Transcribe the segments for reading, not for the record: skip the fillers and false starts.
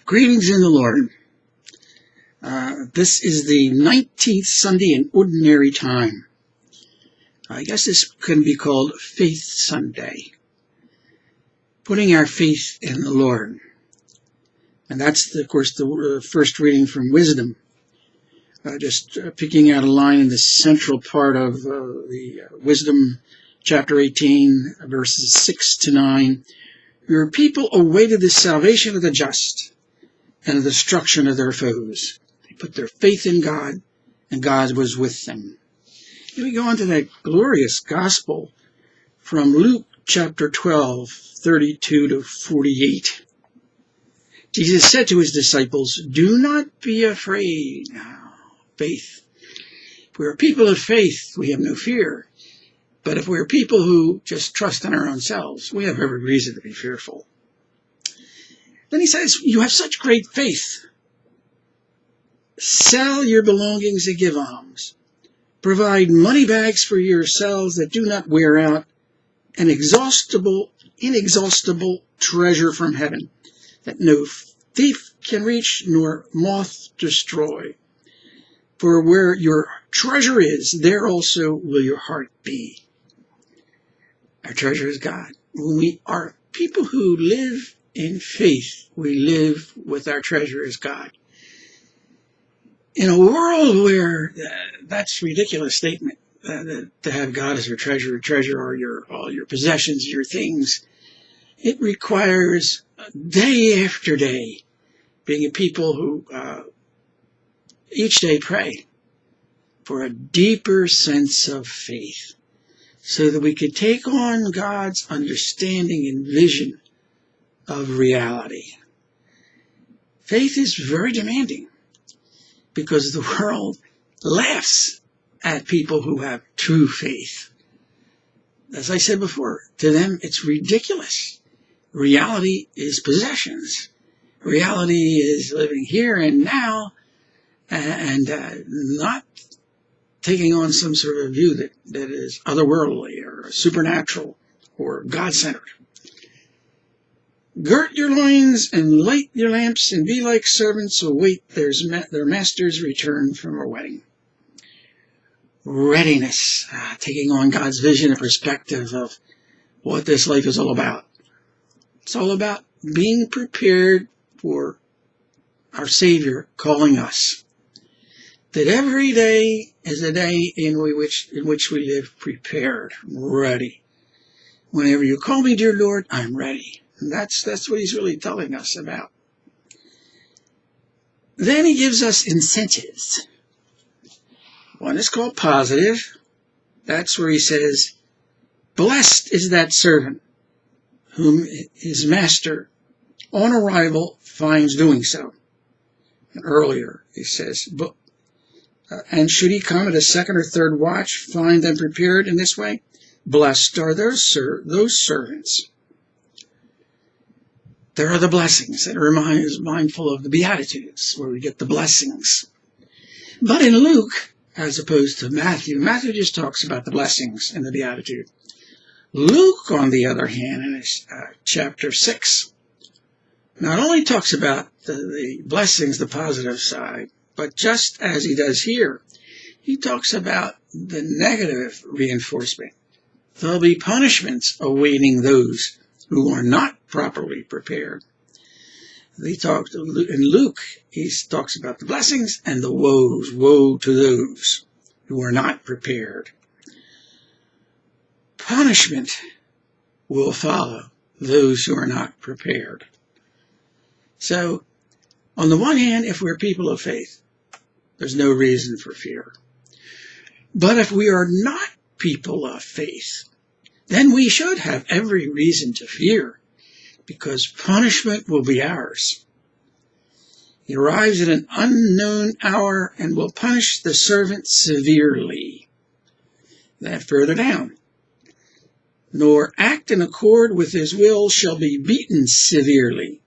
Greetings in the Lord. This is the 19th Sunday in Ordinary Time. I guess this can be called Faith Sunday. Putting our faith in the Lord. And that's, of course, the first reading from Wisdom. Just picking out a line in the central part of the Wisdom, chapter 18, verses 6 to 9. Your people awaited the salvation of the just and the destruction of their foes. They put their faith in God, and God was with them. Here we go on to that glorious gospel from Luke chapter 12, 32 to 48. Jesus said to his disciples, "Do not be afraid." Faith. If we are people of faith, we have no fear. But if we are people who just trust in our own selves, we have every reason to be fearful. Then he says, you have such great faith. Sell your belongings and give alms. Provide money bags for yourselves that do not wear out, an inexhaustible treasure from heaven, that no thief can reach nor moth destroy. For where your treasure is, there also will your heart be. Our treasure is God. When we are people who live in faith, we live with our treasure as God. In a world where that's a ridiculous statement, to have God as your treasure are all your possessions, your things, it requires day after day being a people who each day pray for a deeper sense of faith so that we could take on God's understanding and vision of reality. Faith is very demanding because the world laughs at people who have true faith. As I said before, to them it's ridiculous. Reality is possessions. Reality is living here and now and not taking on some sort of view that is otherworldly or supernatural or God-centered. Girt your loins and light your lamps and be like servants who await their master's return from a wedding. Readiness, taking on God's vision and perspective of what this life is all about. It's all about being prepared for our Savior calling us. That every day is a day in which we live prepared, ready. Whenever you call me, dear Lord, I'm ready. And that's what he's really telling us about. Then he gives us incentives. One is called positive. That's where he says, blessed is that servant whom his master on arrival finds doing so. And earlier he says, and should he come at a second or third watch, find them prepared in this way? Blessed are those servants. There are the blessings that is mindful of the Beatitudes, where we get the blessings. But in Luke, as opposed to Matthew just talks about the blessings and the Beatitude. Luke, on the other hand, in his chapter 6, not only talks about the blessings, the positive side, but just as he does here, he talks about the negative reinforcement. There'll be punishments awaiting those who are not properly prepared. In Luke, he talks about the blessings and the woes. Woe to those who are not prepared. Punishment will follow those who are not prepared. So, on the one hand, if we're people of faith, there's no reason for fear. But if we are not people of faith, then we should have every reason to fear, because punishment will be ours. He arrives at an unknown hour and will punish the servant severely. Then further down, nor act in accord with his will shall be beaten severely.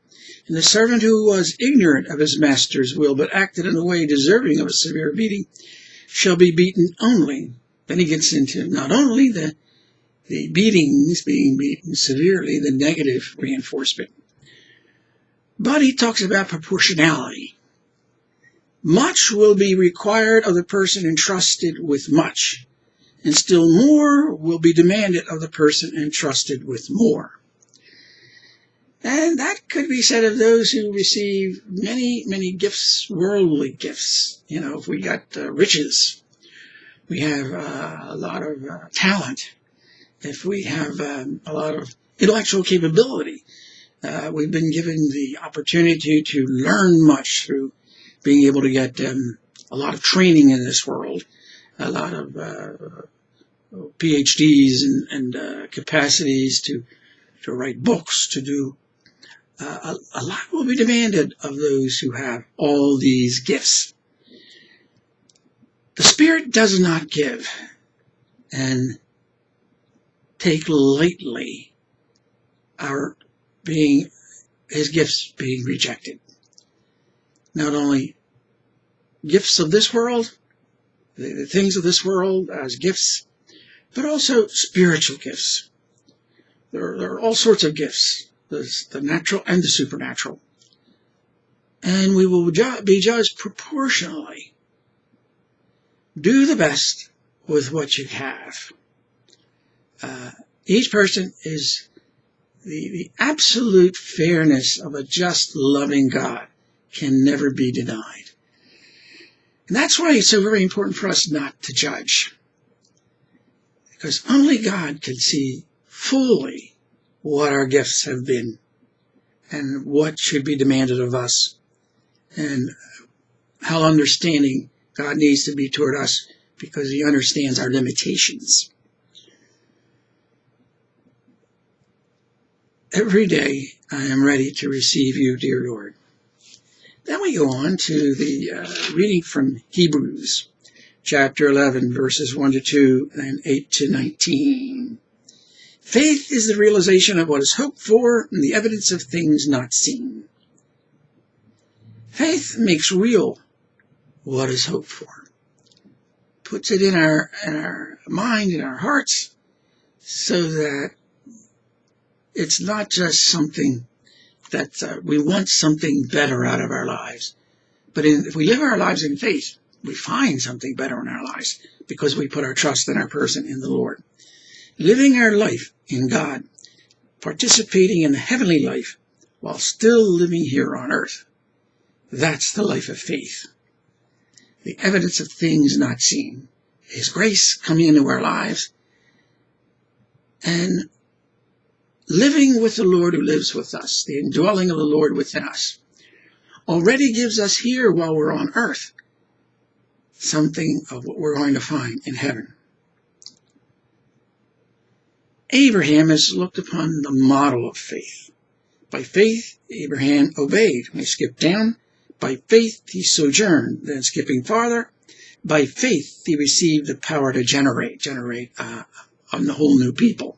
And the servant who was ignorant of his master's will, but acted in a way deserving of a severe beating, shall be beaten only. Then he gets into not only the beatings, being beaten severely, the negative reinforcement, But he talks about proportionality. Much will be required of the person entrusted with much, and still more will be demanded of the person entrusted with more. And that could be said of those who receive many, many gifts, worldly gifts. You know, if we got riches, we have a lot of talent. If we have a lot of intellectual capability, we've been given the opportunity to learn much through being able to get a lot of training in this world, a lot of PhDs and capacities to write books, to do a lot will be demanded of those who have all these gifts. The Spirit does not give and take lightly his gifts being rejected. Not only gifts of this world, the things of this world as gifts, but also spiritual gifts. There are all sorts of gifts. There's the natural and the supernatural. And we will be judged proportionally. Do the best with what you have. Each person is the absolute fairness of a just, loving God can never be denied. And that's why it's so very important for us not to judge. Because only God can see fully what our gifts have been and what should be demanded of us and how understanding God needs to be toward us because he understands our limitations. Every day I am ready to receive you, dear Lord. Then we go on to the reading from Hebrews, chapter 11, verses 1 to 2 and 8 to 19. Faith is the realization of what is hoped for and the evidence of things not seen. Faith makes real what is hoped for, puts it in our mind, in our hearts, so that it's not just something that we want something better out of our lives. But if we live our lives in faith, we find something better in our lives because we put our trust in our person in the Lord. Living our life in God, participating in the heavenly life while still living here on earth. That's the life of faith. The evidence of things not seen. His grace coming into our lives and living with the Lord who lives with us, the indwelling of the Lord within us, already gives us here while we're on earth something of what we're going to find in heaven. Abraham is looked upon the model of faith. By faith, Abraham obeyed. We skip down. By faith, he sojourned. Then skipping farther, by faith, he received the power to generate a whole new people.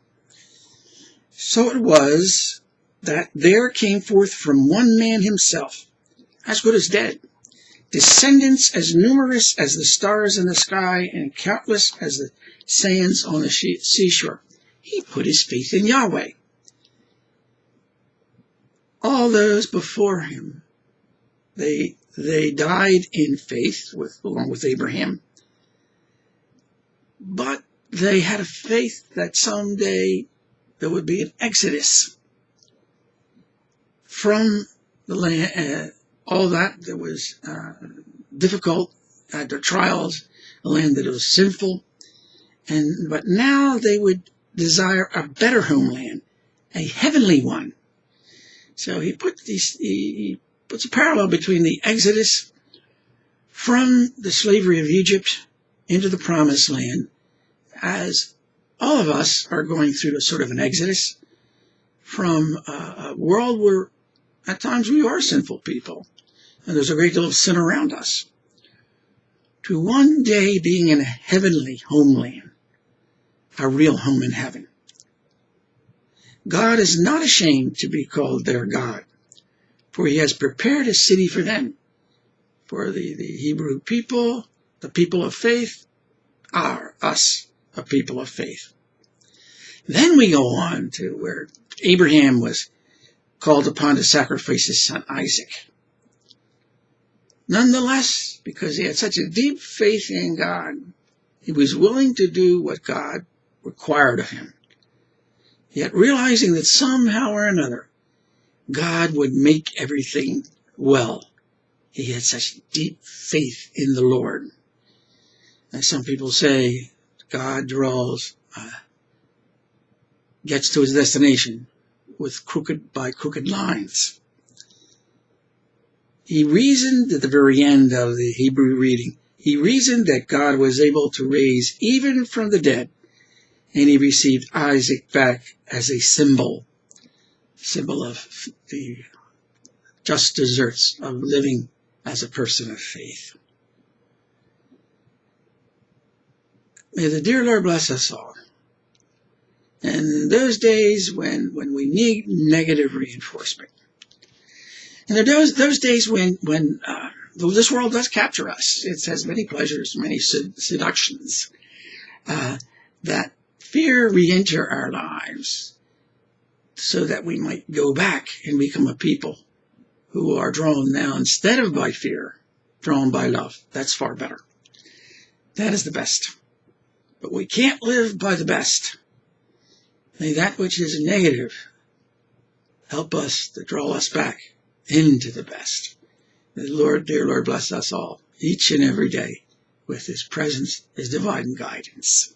So it was that there came forth from one man himself, as good as dead, descendants as numerous as the stars in the sky and countless as the sands on the seashore. He put his faith in Yahweh. All those before him, they died in faith along with Abraham. But they had a faith that someday there would be an exodus from the land, all that was difficult, the trials, the land that was sinful, but now they would desire a better homeland, a heavenly one. So he puts a parallel between the exodus from the slavery of Egypt into the promised land, as all of us are going through a sort of an exodus from a world where at times we are sinful people, and there's a great deal of sin around us, to one day being in a heavenly homeland, a real home in heaven. God is not ashamed to be called their God, for he has prepared a city for them. For the Hebrew people, the people of faith, are us, a people of faith. Then we go on to where Abraham was called upon to sacrifice his son Isaac. Nonetheless, because he had such a deep faith in God, he was willing to do what God required of him. Yet realizing that somehow or another, God would make everything well. He had such deep faith in the Lord. As some people say, God gets to his destination with crooked lines. He reasoned at the very end of the Hebrew reading, he reasoned that God was able to raise even from the dead, and he received Isaac back as a symbol of the just deserts of living as a person of faith. May the dear Lord bless us all. And in those days when we need negative reinforcement, and there are those days when this world does capture us, it has many pleasures, many seductions, that fear re-enter our lives so that we might go back and become a people who are drawn now, instead of by fear, drawn by love. That's far better. That is the best. But we can't live by the best. May that which is negative help us to draw us back into the best. May the Lord, dear Lord, bless us all, each and every day, with his presence, his divine guidance.